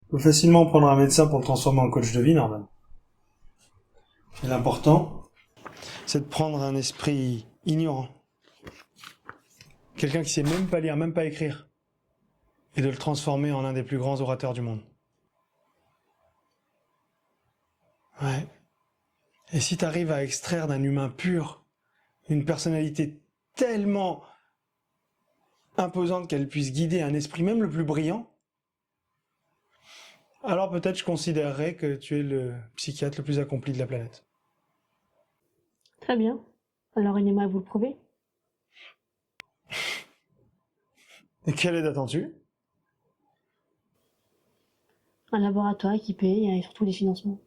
On peut facilement prendre un médecin pour le transformer en coach de vie, Norman. Et l'important, c'est de prendre un esprit ignorant. Quelqu'un qui sait même pas lire, même pas écrire. Et de le transformer en un des plus grands orateurs du monde. Ouais. Et si t'arrives à extraire d'un humain pur une personnalité tellement imposante qu'elle puisse guider un esprit même le plus brillant, alors peut-être je considérerais que tu es le psychiatre le plus accompli de la planète. Très bien. Alors aidez-moi à vous le prouver. Et quelle aide attends-tu? Un laboratoire équipé et surtout des financements.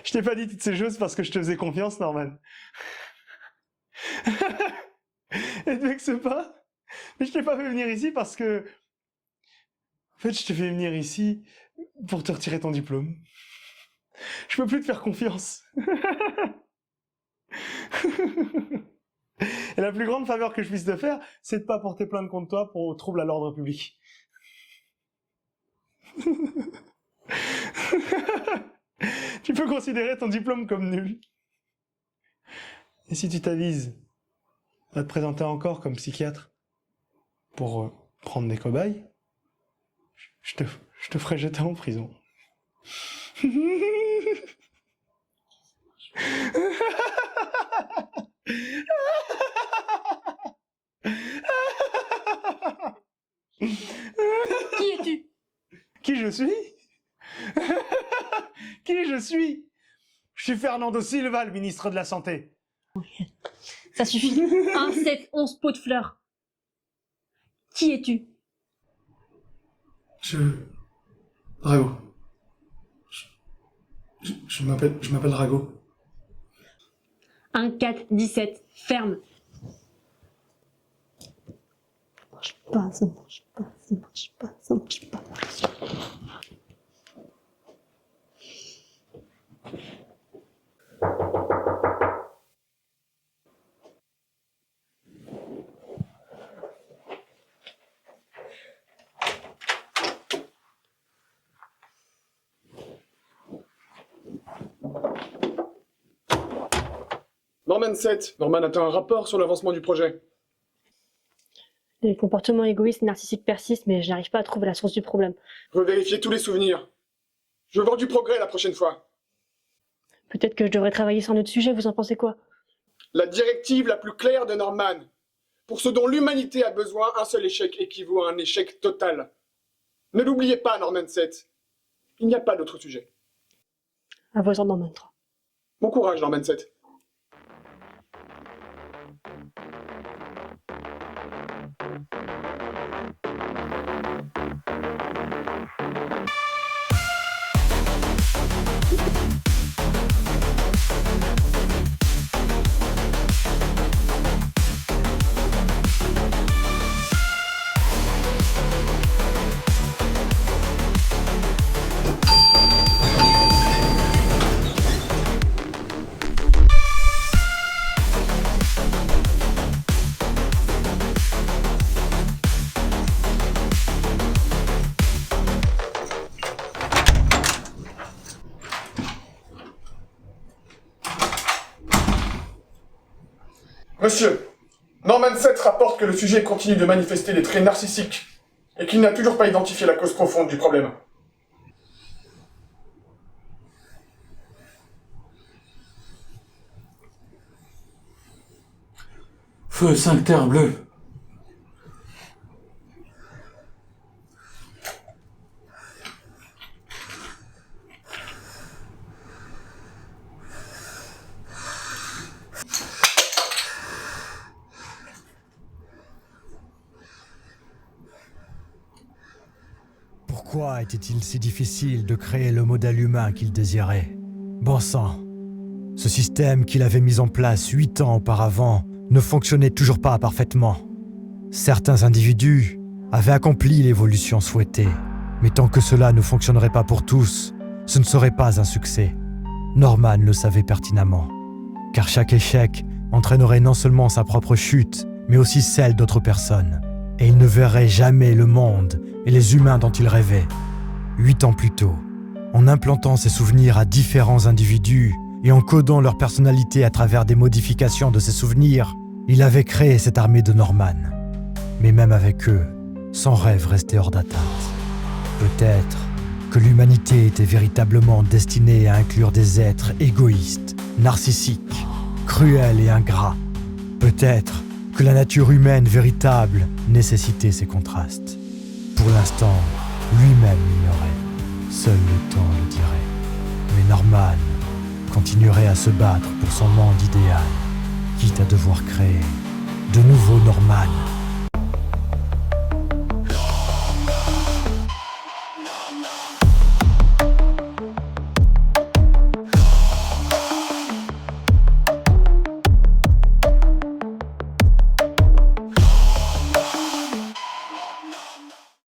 Je t'ai pas dit toutes ces choses parce que je te faisais confiance, Norman. Et te vexe pas? Mais je t'ai pas fait venir ici parce que... En fait, je t'ai fait venir ici pour te retirer ton diplôme. Je peux plus te faire confiance. Et la plus grande faveur que je puisse te faire, c'est de pas porter plainte contre toi pour trouble à l'ordre public. Tu peux considérer ton diplôme comme nul. Et si tu t'avises à te présenter encore comme psychiatre pour prendre des cobayes, je te ferai jeter en prison. Qui es-tu? Qui je suis? Qui je suis? Je suis Fernando Silva, le ministre de la Santé. Ça suffit. 1, 7, 11 pots de fleurs. Qui es-tu? Rago. Je m'appelle Rago. 1, 4, 17. Ferme. Ça marche pas. Norman 7. Norman a un rapport sur l'avancement du projet. Les comportements égoïstes et narcissiques persistent, mais je n'arrive pas à trouver la source du problème. Revérifier tous les souvenirs. Je veux voir du progrès la prochaine fois. Peut-être que je devrais travailler sur un autre sujet, vous en pensez quoi? La directive la plus claire de Norman. Pour ce dont l'humanité a besoin, un seul échec équivaut à un échec total. Ne l'oubliez pas, Norman 7. Il n'y a pas d'autre sujet. À vos ordres, Norman 3. Bon courage, Norman 7. Monsieur, Norman 7 rapporte que le sujet continue de manifester des traits narcissiques et qu'il n'a toujours pas identifié la cause profonde du problème. Feu 5 terres bleues. Pourquoi était-il si difficile de créer le modèle humain qu'il désirait? Bon sang, ce système qu'il avait mis en place 8 ans auparavant ne fonctionnait toujours pas parfaitement. Certains individus avaient accompli l'évolution souhaitée, mais tant que cela ne fonctionnerait pas pour tous, ce ne serait pas un succès. Norman le savait pertinemment, car chaque échec entraînerait non seulement sa propre chute, mais aussi celles d'autres personnes. Et il ne verrait jamais le monde et les humains dont il rêvait. 8 ans plus tôt, en implantant ses souvenirs à différents individus et en codant leur personnalité à travers des modifications de ces souvenirs, il avait créé cette armée de Norman. Mais même avec eux, son rêve restait hors d'atteinte. Peut-être que l'humanité était véritablement destinée à inclure des êtres égoïstes, narcissiques, cruels et ingrats. Peut-être que la nature humaine véritable nécessitait ces contrastes. Pour l'instant, lui-même l'ignorait. Seul le temps le dirait. Mais Norman continuerait à se battre pour son monde idéal, quitte à devoir créer de nouveaux Norman.